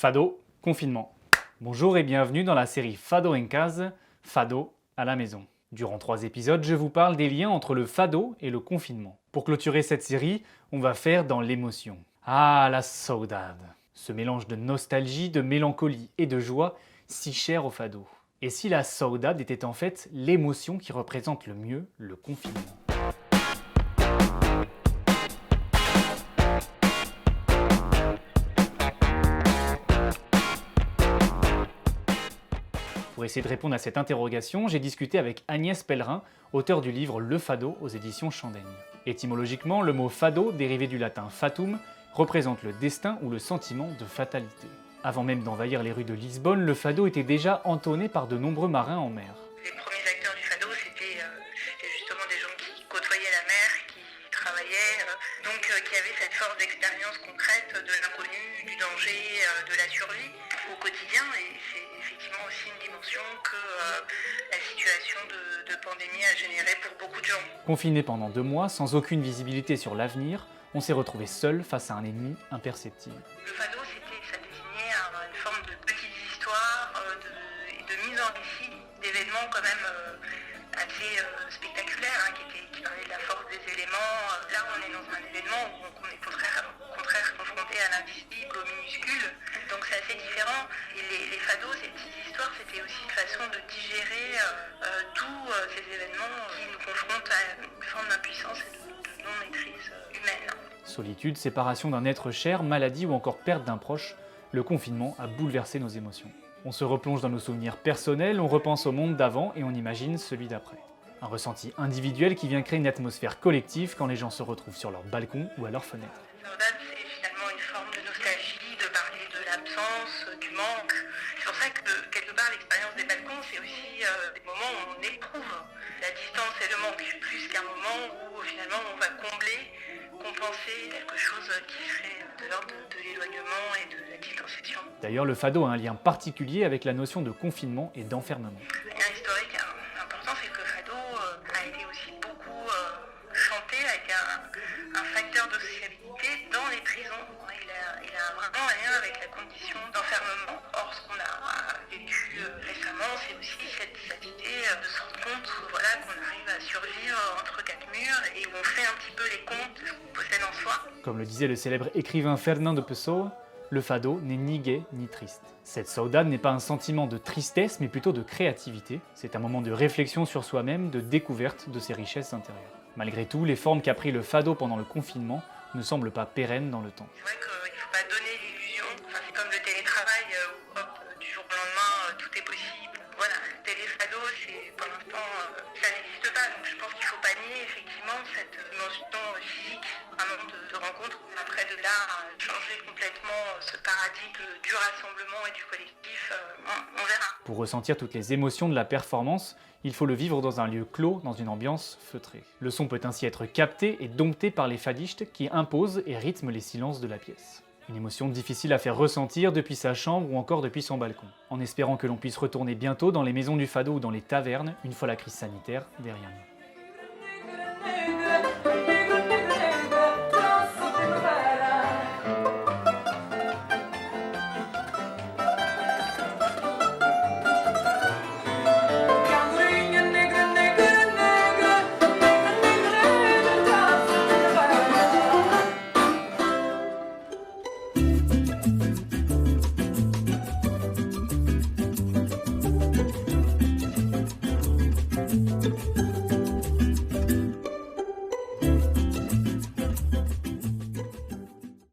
Fado, confinement. Bonjour et bienvenue dans la série Fado en casa, Fado à la maison. Durant 3 épisodes, je vous parle des liens entre le fado et le confinement. Pour clôturer cette série, on va faire dans l'émotion. Ah, la saudade. Ce mélange de nostalgie, de mélancolie et de joie si cher au fado. Et si la saudade était en fait l'émotion qui représente le mieux le confinement? Pour essayer de répondre à cette interrogation, j'ai discuté avec Agnès Pellerin, auteure du livre Le Fado aux éditions Chandaigne. Étymologiquement, le mot fado, dérivé du latin fatum, représente le destin ou le sentiment de fatalité. Avant même d'envahir les rues de Lisbonne, le fado était déjà entonné par de nombreux marins en mer. Les premiers acteurs du fado, c'était justement des gens qui côtoyaient la mer, qui travaillaient, qui avaient cette force d'expérience concrète de l'inconnu, du danger, de la survie au quotidien. Et c'est effectivement aussi une dimension que la situation de pandémie a généré pour beaucoup de gens. Confinés pendant 2 mois, sans aucune visibilité sur l'avenir, on s'est retrouvés seuls face à un ennemi imperceptible. Le fado, ça désignait une forme de petites histoires et de mise en récit d'événements quand même assez spectaculaires, qui parlaient de la force des éléments. Là, on est dans un événement où on est au contraire confronté à l'invisible, au minuscule. Donc c'est assez différent. Et les fados, ces petites histoires, c'était aussi une façon de digérer tous ces événements qui nous confrontent à une forme d'impuissance et de non-maîtrise humaine. Solitude, séparation d'un être cher, maladie ou encore perte d'un proche, le confinement a bouleversé nos émotions. On se replonge dans nos souvenirs personnels, on repense au monde d'avant et on imagine celui d'après. Un ressenti individuel qui vient créer une atmosphère collective quand les gens se retrouvent sur leur balcon ou à leur fenêtre. La saudade, c'est finalement une forme de nostalgie, de parler de l'absence, du manque. C'est pour ça que, quelque part, l'expérience des balcons, c'est aussi des moments où on éprouve la distance et le manque, plus qu'un moment où finalement on va compenser quelque chose qui serait de l'ordre de l'éloignement et de la distanciation. D'ailleurs, le fado a un lien particulier avec la notion de confinement et d'enfermement. Un lien historique important, c'est que le fado a été aussi beaucoup chanté, a été un facteur de sociabilité dans les prisons. Il a vraiment un lien avec la condition d'enfermement. Or, ce qu'on a vécu récemment, c'est aussi cette idée de se rendre compte qu'on arrive à survivre entre 4 murs et où on fait un petit peu les comptes de ce qu'on possède en soi. Comme le disait le célèbre écrivain Fernando Pessoa, le fado n'est ni gai ni triste. Cette saudade n'est pas un sentiment de tristesse, mais plutôt de créativité. C'est un moment de réflexion sur soi-même, de découverte de ses richesses intérieures. Malgré tout, les formes qu'a pris le fado pendant le confinement ne semblent pas pérennes dans le temps. C'est vrai qu'il ne faut pas donner l'illusion, c'est comme le télétravail où du jour au lendemain tout est possible. Voilà, le téléfado, pour l'instant, ça n'existe pas. Donc je pense qu'il ne faut pas nier effectivement cette dimension physique, un moment de rencontre. Après de là, changer complètement ce paradigme du rassemblement et du collectif, on verra. Pour ressentir toutes les émotions de la performance, il faut le vivre dans un lieu clos, dans une ambiance feutrée. Le son peut ainsi être capté et dompté par les fadistes qui imposent et rythment les silences de la pièce. Une émotion difficile à faire ressentir depuis sa chambre ou encore depuis son balcon, en espérant que l'on puisse retourner bientôt dans les maisons du fado ou dans les tavernes une fois la crise sanitaire derrière nous.